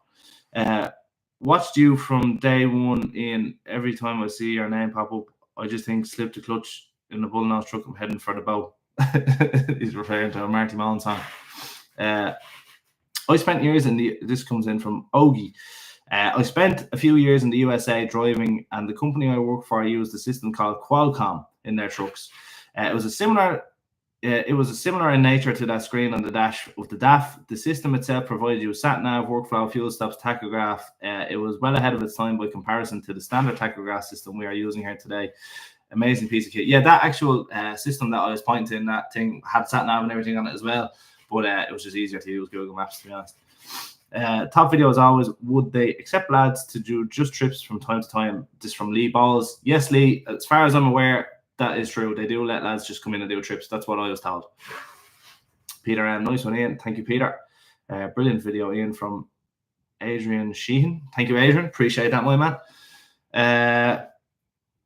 Watched you from day one, Ian. Every time I see your name pop up, I just think slip the clutch in the bullnose truck. I'm heading for the bow. He's referring to a Marty Mullen song. I spent years in this comes in from Ogie. I spent a few years in the USA driving, and the company I work for used a system called Qualcomm in their trucks. It was a similar in nature to that screen on the dash of the DAF. The system itself provided you with sat-nav, workflow, fuel stops, tachograph. It was well ahead of its time by comparison to the standard tachograph system we are using here today. Amazing piece of kit. Yeah, that actual system that I was pointing to in that thing had sat-nav and everything on it as well, but it was just easier to use Google Maps, to be honest. Top video as always. Would they accept lads to do just trips from time to time? This from Lee Balls. Yes, Lee, as far as I'm aware, that is true. They do let lads just come in and do trips. That's what I was told. Peter, nice one, Ian. Thank you, Peter. Brilliant video, Ian, from Adrian Sheehan. Thank you, Adrian. Appreciate that, my man.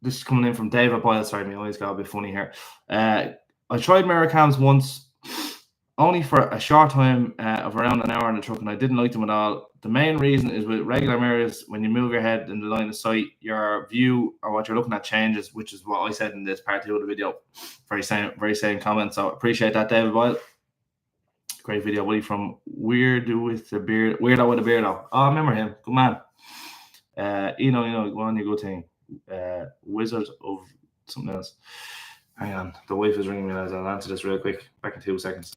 This is coming in from David Boyle. Sorry, my eyes got a bit funny here. I tried mirror cams once, only for a short time of around an hour in the truck, and I didn't like them at all. The main reason is with regular mirrors, when you move your head in the line of sight, your view or what you're looking at changes, which is what I said in this part 2 of the video. Very same comment. So appreciate that, David Boyle. Great video, buddy, from Weirdo with a Beardo. Oh, I remember him. Good man. Go on, you go thing. Wizard of something else. Hang on, the wife is ringing me as I'll answer this real quick. Back in 2 seconds.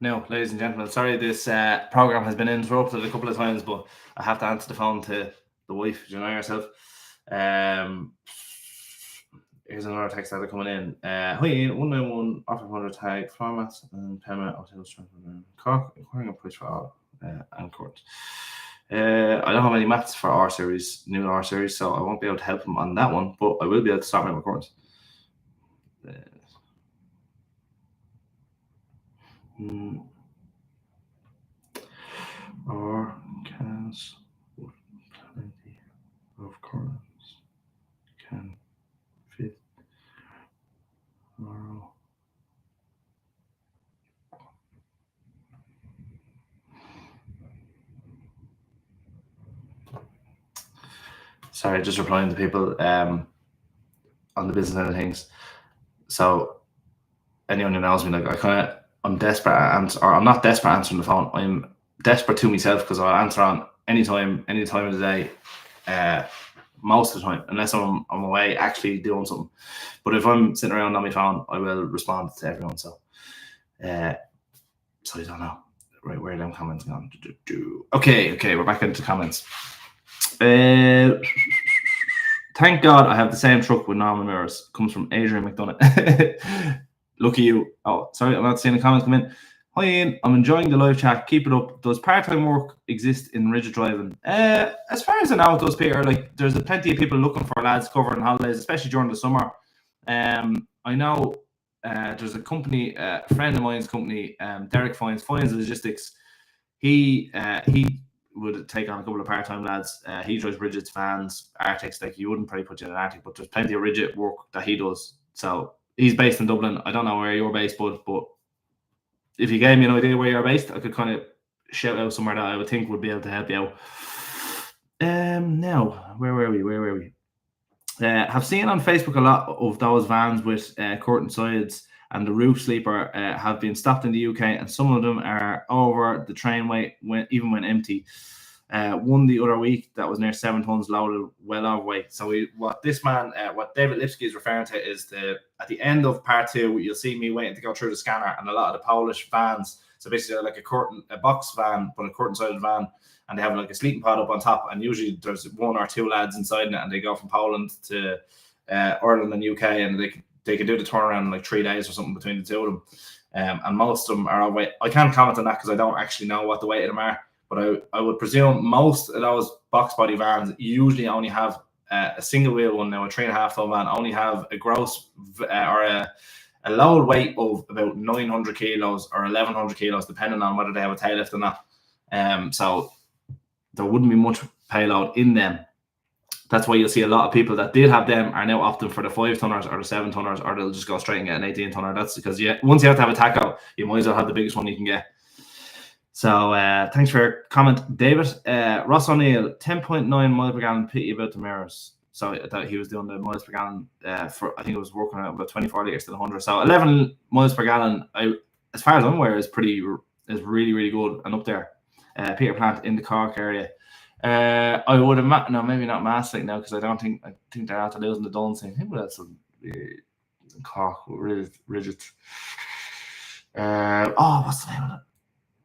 Now, ladies and gentlemen, sorry this program has been interrupted a couple of times, but I have to answer the phone to the wife. Do you know yourself? Here's another text that are coming in. Hi, 191 offer 100 tag formats and payment of sales transfer. Cork inquiring a price for all. and Court. I don't have any maths for R series, new R series, so I won't be able to help him on that one, but I will be able to start my recordings. Or cans with plenty of corners can fit tomorrow. Sorry, just replying to people on the business end of things. So anyone who knows me, like I'm desperate or I'm not desperate answering the phone. I'm desperate to myself because I'll answer on any time of the day, most of the time, unless I'm away actually doing something. But if I'm sitting around on my phone, I will respond to everyone. So I don't know where them comments gone. Okay, we're back into comments. Thank God I have the same truck with normal mirrors. Comes from Adrian McDonough. Lucky you. Oh, sorry, I'm not seeing the comments come in. Hi Ian, I'm enjoying the live chat. Keep it up. Does part-time work exist in rigid driving? As far as I know, it does, Peter. Like, there's plenty of people looking for lads covering holidays, especially during the summer. I know there's a company, a friend of mine's company, Derek Fines Logistics. He would take on a couple of part-time lads. He drives rigids, vans, Arctics. Like, you wouldn't probably put you in an Arctic, but there's plenty of rigid work that he does. So he's based in Dublin. I don't know where you're based, but if you gave me an idea where you're based, I could kind of shout out somewhere that I would think would be able to help you out. Now, where were we? Have seen on Facebook a lot of those vans with curtain sides and the roof sleeper have been stopped in the UK, and some of them are over the train weight even when empty. One the other week that was near 7 tons loaded, well overweight. So what David Lipsky is referring to is at the end of part 2, you'll see me waiting to go through the scanner, and a lot of the Polish vans. So basically, they're like a box van, but a curtain-sided van, and they have like a sleeping pod up on top, and usually there's 1 or 2 lads inside it, and they go from Poland to Ireland and UK, and they can do the turnaround in like 3 days or something between the two of them. And most of them are overweight. I can't comment on that because I don't actually know what the weight of them are. But I would presume most of those box body vans usually only have a single wheel one. Now, a 3.5 ton van only have a gross or a load weight of about 900 kilos or 1,100 kilos, depending on whether they have a tail lift or not. So there wouldn't be much payload in them. That's why you'll see a lot of people that did have them are now opting for the 5 tonners or the 7 tonners, or they'll just go straight and get an 18 tonner. That's because once you have to have a tacho, you might as well have the biggest one you can get. So thanks for your comment, David. Ross O'Neill, 10.9 miles per gallon, pity about the mirrors. So I thought he was doing the miles per gallon for, I think it was working out about 24 litres to the 100. So 11 miles per gallon, as far as I'm aware, is really, really good and up there. Peter Plant in the Cork area. I would have maybe not Maastricht now, because I think they're after losing the Duns. I think that's Cork rigid. What's the name of it?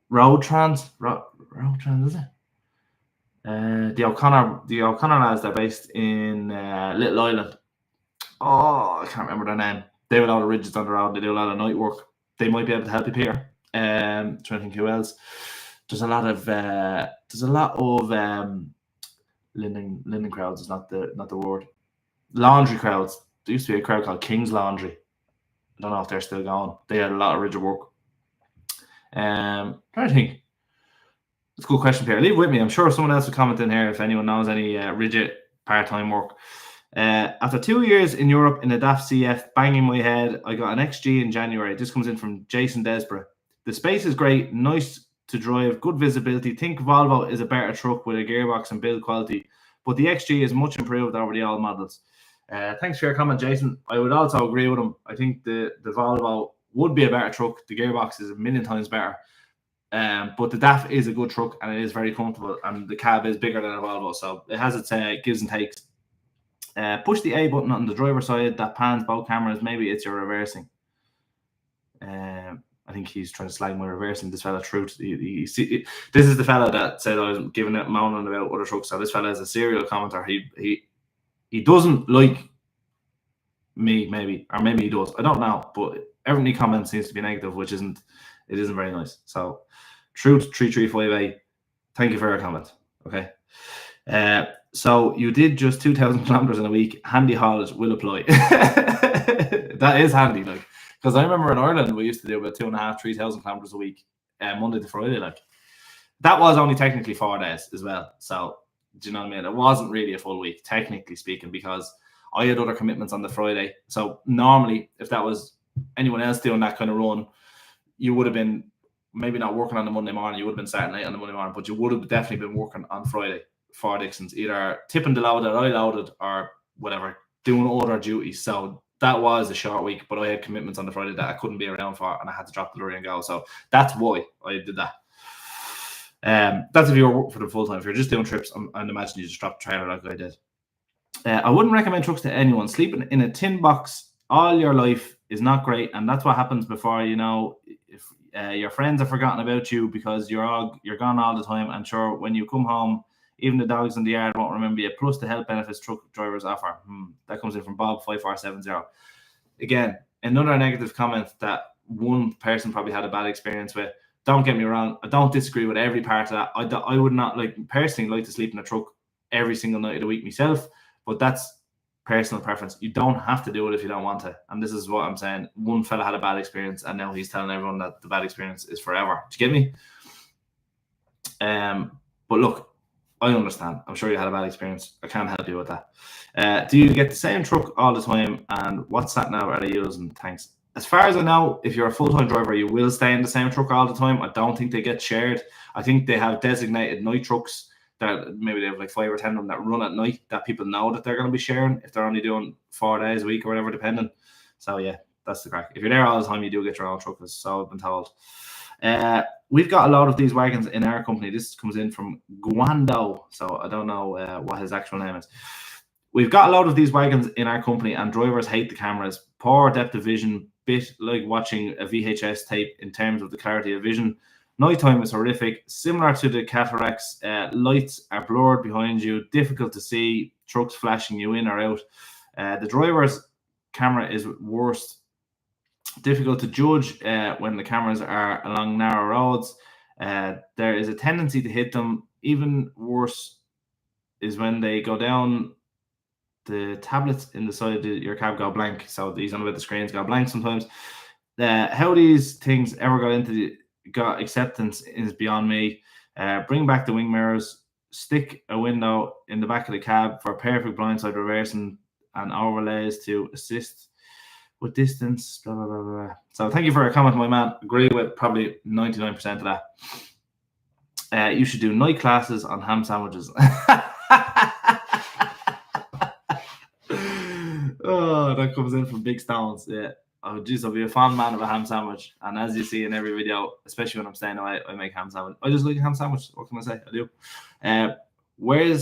Road Trans, is it? The O'Connor lads, they're based in Little Island. I can't remember their name. They have a lot of rigids on the road. They do a lot of night work. They might be able to help you, Peter. Trying to think who else. There's a lot of linen crowds is not the word. Laundry crowds. There used to be a crowd called King's Laundry. I don't know if they're still going. They had a lot of rigid work. Trying to think. It's a good question, Pierre. Leave it with me. I'm sure someone else will comment in here if anyone knows any rigid part-time work. After 2 years in Europe in a DAF CF, banging my head, I got an XG in January. This comes in from Jason Desborough. The space is great, nice to drive, good visibility. Think Volvo is a better truck with a gearbox and build quality, but the XG is much improved over the old models. Thanks for your comment, Jason. I would also agree with him. I think the Volvo would be a better truck. The gearbox is a million times better. But the DAF is a good truck, and it is very comfortable, and the cab is bigger than a Volvo, so it has its gives and takes. Push the A button on the driver's side that pans both cameras. Maybe it's your reversing. I think he's trying to slag my reversing. This fella, truth. This is the fella that said I was giving it moaning about other trucks. So this fella is a serial commenter. He doesn't like me, maybe, or maybe he does. I don't know, but every comments seems to be negative, which isn't very nice. So Truth 3358, Thank you for your comment. Okay. So you did just 2,000 kilometers in a week. Handy haulage will apply. That is handy, like, because I remember in Ireland we used to do about 2,500, 3,000 kilometers a week, Monday to Friday. Like, that was only technically 4 days as well. So do you know what I mean? It wasn't really a full week, technically speaking, because I had other commitments on the Friday. So normally, if that was anyone else doing that kind of run, you would have been maybe not working on the Monday morning. You would have been starting late on the Monday morning, but you would have definitely been working on Friday for Dixon's, either tipping the load that I loaded or whatever, doing other duties. So that was a short week, but I had commitments on the Friday that I couldn't be around for, and I had to drop the lorry and go. So that's why I did that. That's if you're working for the full time. If you're just doing trips, I'd imagine you just drop the trailer like I did. I wouldn't recommend trucks to anyone. Sleeping in a tin box all your life is not great, and that's what happens before you know. If your friends have forgotten about you because you're gone all the time, and sure, when you come home, even the dogs in the yard won't remember you. Plus the health benefits truck drivers offer. That comes in from Bob5470. Again, another negative comment that one person probably had a bad experience with. Don't get me wrong, I don't disagree with every part of that. I would not personally like to sleep in a truck every single night of the week myself, but that's personal preference. You don't have to do it if you don't want to. And this is what I'm saying. One fella had a bad experience, and now he's telling everyone that the bad experience is forever. Do you get me? But look, I understand. I'm sure you had a bad experience. I can't help you with that. Do you get the same truck all the time? And what sat nav are they using? Thanks. As far as I know, if you're a full-time driver, you will stay in the same truck all the time. I don't think they get shared. I think they have designated night trucks that maybe they have like 5 or 10 of them that run at night that people know that they're going to be sharing if they're only doing 4 days a week or whatever, depending. So yeah, that's the crack. If you're there all the time, you do get your own truck, so I've been told. We've got a lot of these wagons in our company. This comes in from Guando, so I don't know what his actual name is. We've got a lot of these wagons in our company, and drivers hate the cameras. Poor depth of vision, bit like watching a VHS tape in terms of the clarity of vision. Nighttime is horrific, similar to the cataracts. Lights are blurred behind you, difficult to see, trucks flashing you in or out. The driver's camera is worst. Difficult to judge when the cameras are along narrow roads. There is a tendency to hit them. Even worse is when they go down, the tablets in the side of your cab go blank. So these on about the screens go blank sometimes. How these things ever got acceptance is beyond me. Bring back the wing mirrors. Stick a window in the back of the cab for perfect blindside reversing and overlays to assist with distance. Blah, blah, blah, blah. So thank you for your comment, my man. Agree with probably 99% of that. You should do night classes on ham sandwiches. Oh, that comes in from Big Stones. Yeah. Oh, geez, I'll be a fond man of a ham sandwich. And as you see in every video, especially when I'm staying away, I make ham sandwich. I just like a ham sandwich. What can I say? I do. Where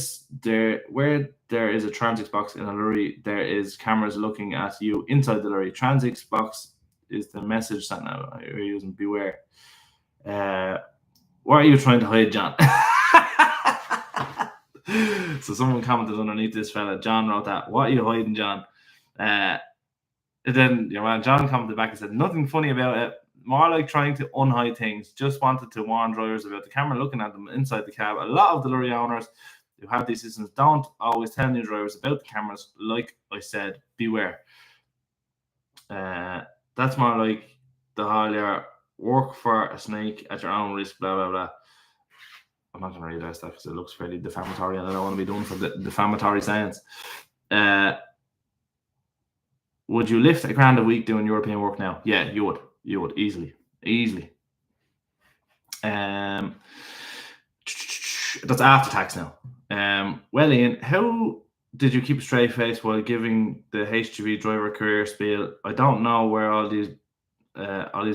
there is a Transix box in a lorry, there is cameras looking at you inside the lorry. Transix box is the message that now you're using. Beware. What are you trying to hide, John? So someone commented underneath this fella. John wrote that. What are you hiding, John? Then your man John commented back and said, nothing funny about it. More like trying to unhide things. Just wanted to warn drivers about the camera looking at them inside the cab. A lot of the lorry owners who have these systems don't always tell new drivers about the cameras. Like I said, beware. That's more like the whole year work for a snake at your own risk, blah, blah, blah. I'm not going to read that stuff because it looks fairly defamatory and I don't want to be done for the defamatory science. Would you lift $1,000 a week doing European work now? Yeah, you would. You would easily. That's after tax now. Well, Ian, how did you keep a straight face while giving the HGV driver career spiel? I don't know where all these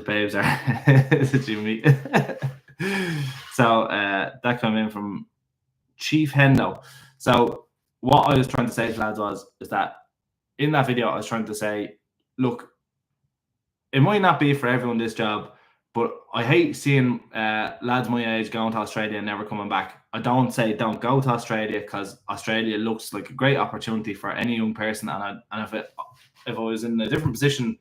babes are. Did you meet? So that came in from Chief Hendo. So what I was trying to say to lads is that in that video, I was trying to say, look, it might not be for everyone this job, but I hate seeing lads my age going to Australia and never coming back. I don't say don't go to Australia because Australia looks like a great opportunity for any young person. And if I was in a different position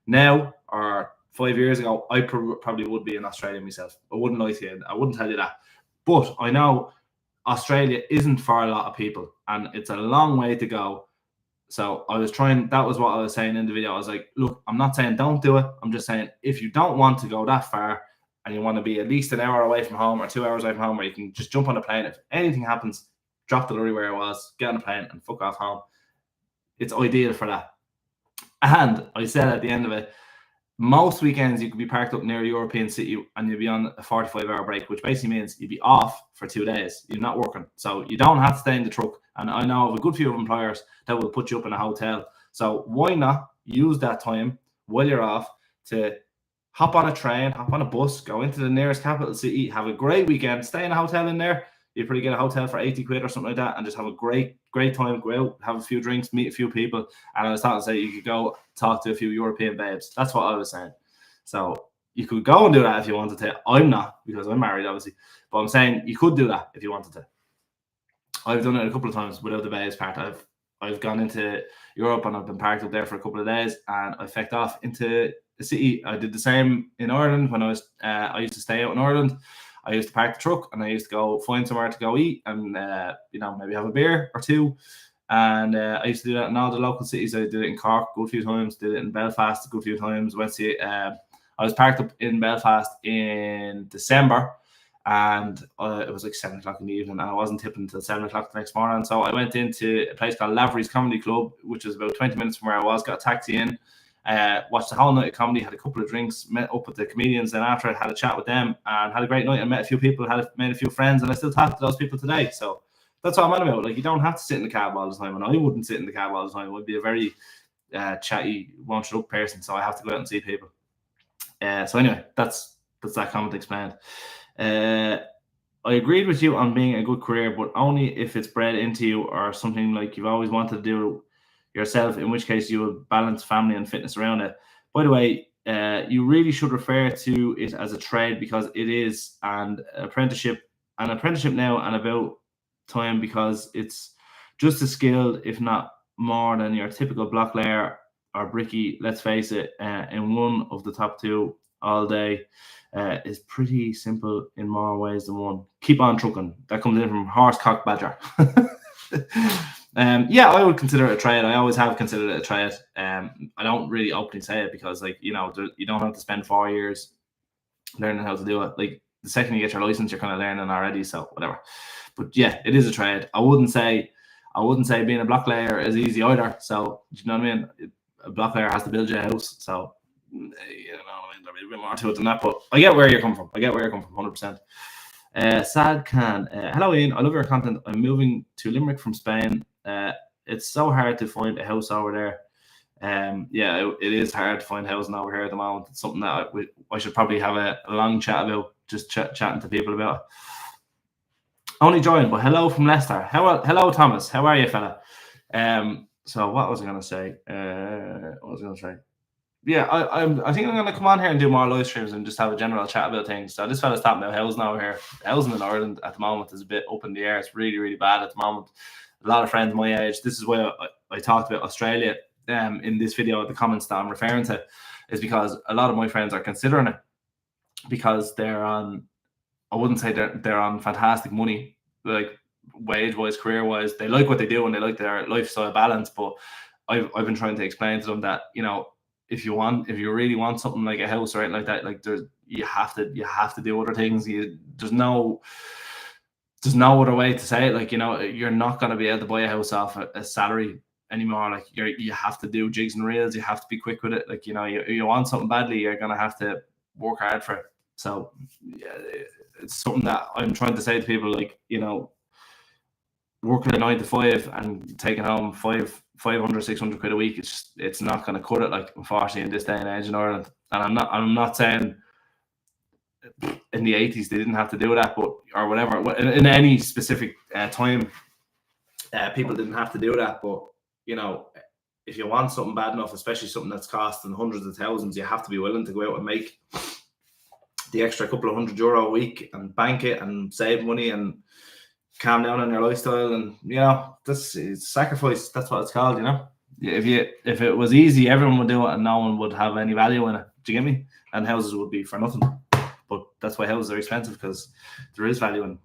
now or 5 years ago, I probably would be in Australia myself. I wouldn't lie to you. I wouldn't tell you that. But I know Australia isn't for a lot of people, and it's a long way to go. So I was trying, that was what I was saying in the video. I was like, look, I'm not saying don't do it. I'm just saying if you don't want to go that far and you want to be at least an hour away from home or 2 hours away from home, where you can just jump on a plane. If anything happens, drop the lorry where it was, get on a plane and fuck off home. It's ideal for that. And I said at the end of it, most weekends you could be parked up near a European city and you'll be on a 45-hour break, which basically means you'll be off for 2 days. You're not working. So you don't have to stay in the truck. And I know of a good few employers that will put you up in a hotel. So why not use that time while you're off to hop on a train, hop on a bus, go into the nearest capital city, have a great weekend, stay in a hotel in there. You probably get a hotel for 80 quid or something like that and just have a great time, go out, have a few drinks, meet a few people. And I was talking to say you could go talk to a few European babes. That's what I was saying. So you could go and do that if you wanted to. I'm not, because I'm married, obviously. But I'm saying you could do that if you wanted to. I've done it a couple of times without the babes part. I've gone into Europe and I've been parked up there for a couple of days and I fecked off into the city. I did the same in Ireland when I used to stay out in Ireland. I used to park the truck and I used to go find somewhere to go eat and, maybe have a beer or two. And I used to do that in all the local cities. I did it in Cork a good few times, did it in Belfast a good few times. I was parked up in Belfast in December and it was like 7 o'clock in the evening and I wasn't tipping until 7 o'clock the next morning. So I went into a place called Lavery's Comedy Club, which was about 20 minutes from where I was, got a taxi in. Watched the whole night of comedy, had a couple of drinks, met up with the comedians, and after I had a chat with them and had a great night and met a few people, made a few friends, and I still talk to those people today. So that's what I'm on about. Like, you don't have to sit in the cab all the time, and I wouldn't sit in the cab all the time. I would be a very chatty, won't shut up person, so I have to go out and see people. So anyway, that's that comment explained. I agreed with you on being a good career, but only if it's bred into you or something like you've always wanted to do yourself, in which case you will balance family and fitness around it. By the way, you really should refer to it as a trade because it is an apprenticeship now and about time, because it's just as skilled, if not more, than your typical block layer or bricky. Let's face it, in one of the top two all day is pretty simple in more ways than one. Keep on trucking. That comes in from Horsecock Badger. Yeah, I would consider it a trade. I always have considered it a trade. I don't really openly say it because, like, you don't have to spend 4 years learning how to do it. Like, the second you get your license, you're kind of learning already. So whatever. But yeah, it is a trade. I wouldn't say being a block layer is easy either. So do you know what I mean? A block layer has to build your house. So there'll be a bit more to it than that. But I get where you're coming from. 100%. Sad Khan. Hello, Ian. I love your content. I'm moving to Limerick from Spain. It's so hard to find a house over there. It is hard to find housing over here at the moment. It's something that I should probably have a long chat about, just chatting to people about. Only joined, but hello from Leicester. Hello, Thomas. How are you, fella? So what was I going to say? Yeah, I think I'm going to come on here and do more live streams and just have a general chat about things. So this fella's talking about housing over here. Housing in Ireland at the moment is a bit up in the air. It's really, really bad at the moment. A lot of friends my age, this is why I talked about Australia in this video. The comments that I'm referring to is because a lot of my friends are considering it because they're on, I wouldn't say they're on fantastic money, like wage-wise, career-wise. They like what they do and they like their lifestyle balance. But I've been trying to explain to them that, if you really want something like a house or anything like that, like you have to do other things. There's no other way to say it. Like, you're not going to be able to buy a house off a salary anymore. Like, you have to do jigs and reels. You have to be quick with it. Like, you want something badly, you're going to have to work hard for it. So yeah, it's something that I'm trying to say to people, like, working a 9 to 5 and taking home 500, 600 quid a week, it's not going to cut it, like, unfortunately, in this day and age in Ireland. And I'm not saying in the 80s they didn't have to do that, but or whatever, in any specific time, people didn't have to do that. But if you want something bad enough, especially something that's costing hundreds of thousands, you have to be willing to go out and make the extra couple of €100 a week and bank it and save money and calm down on your lifestyle. And this is sacrifice. That's what it's called. If it was easy, everyone would do it and no one would have any value in it. Do you get me? And houses would be for nothing. But that's why houses are expensive, because there is value in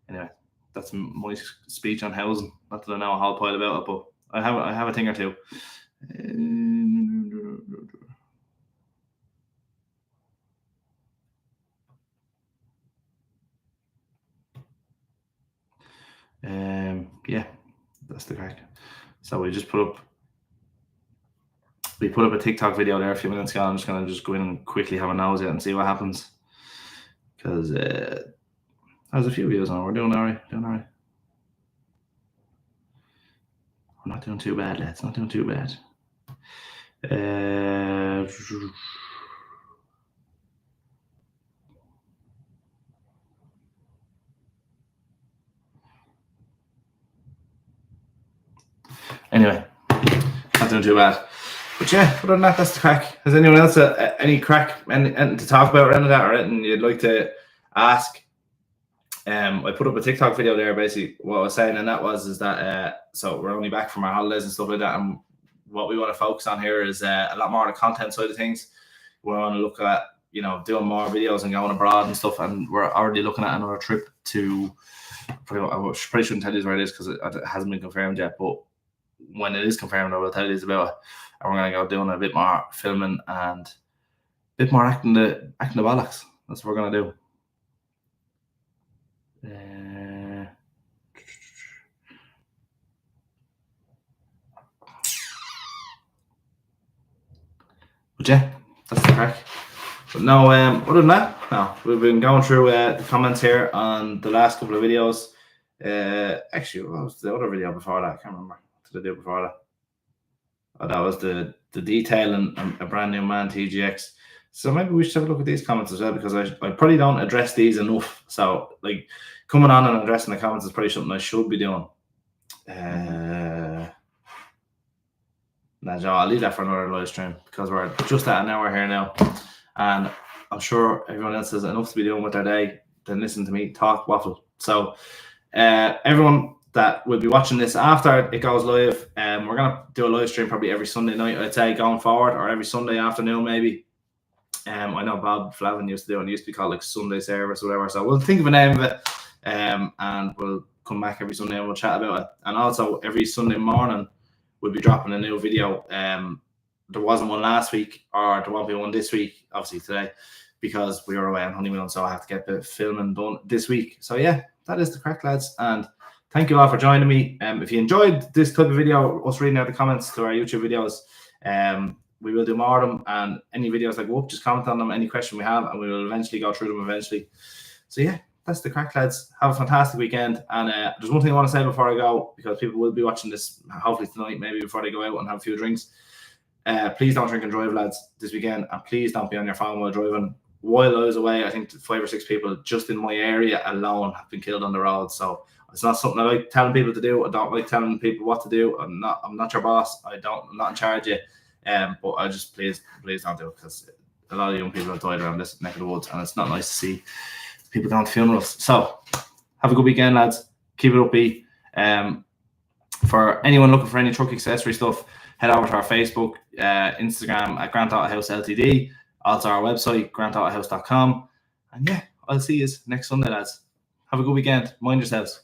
Anyway, that's my speech on housing. Not that I know a whole pile about it, but I have a thing or two. Yeah, that's the crack. So we put up a TikTok video there a few minutes ago. I'm just gonna go in and quickly have a nose at it and see what happens, because there's a few views on. We're doing all right. We're not doing too bad, lads. Not doing too bad. Anyway, not doing too bad. But yeah, other than that, that's the crack. Has anyone else any crack anything to talk about around that, or anything you'd like to ask? I put up a TikTok video there. Basically, what I was saying, and that is that so we're only back from our holidays and stuff like that, and what we want to focus on here is a lot more of the content side of things. We want to look at, you know, doing more videos and going abroad and stuff, and we're already looking at another trip to. I probably shouldn't tell you where it is because it hasn't been confirmed yet, but when it is confirmed, I will tell you about it. And we're going to go doing a bit more filming and a bit more acting the bollocks. That's what we're going to do. But yeah, that's the crack. But no, other than that, no, we've been going through the comments here on the last couple of videos. Actually, what was the other video before that? I can't remember. What did I do before that? Oh, that was the detail and a brand new man TGX. So maybe we should have a look at these comments as well, because I probably don't address these enough. So like coming on and addressing the comments is probably something I should be doing. Nah, Joe, I'll leave that for another live stream, because we're just at an hour here now, and I'm sure everyone else has enough to be doing with their day than listen to me talk waffle. So everyone that will be watching this after it goes live, we're gonna do a live stream probably every Sunday night, I'd say, going forward, or every Sunday afternoon maybe. I know Bob Flavin used to do it. It used to be called like Sunday Service or whatever. So we'll think of a name of it, and we'll come back every Sunday and we'll chat about it. And also every Sunday morning we'll be dropping a new video. There wasn't one last week, or there won't be one this week, obviously today, because we were away on honeymoon, so I have to get the filming done this week. So yeah, that is the crack, lads, and thank you all for joining me. If you enjoyed this type of video, us reading out the comments to our YouTube videos, we will do more of them, and any videos like whoop, just comment on them, any question we have, and we will eventually go through them eventually. So yeah, that's the crack, lads. Have a fantastic weekend. And there's one thing I want to say before I go, because people will be watching this hopefully tonight, maybe before they go out and have a few drinks. Please don't drink and drive, lads, this weekend, and please don't be on your phone while driving. While I was away, I think 5 or 6 people just in my area alone have been killed on the road. So it's not something I like telling people to do. I don't like telling people what to do. I'm not your boss. I'm not in charge of you. But I just please don't do it, because a lot of young people have died around this neck of the woods, and it's not nice to see people going to funerals. So have a good weekend, lads. Keep it upbeat. For anyone looking for any truck accessory stuff, head over to our Facebook, Instagram at Grant Auto House Ltd. Also our website, grantautohouse.com. And yeah, I'll see you next Sunday, lads. Have a good weekend. Mind yourselves.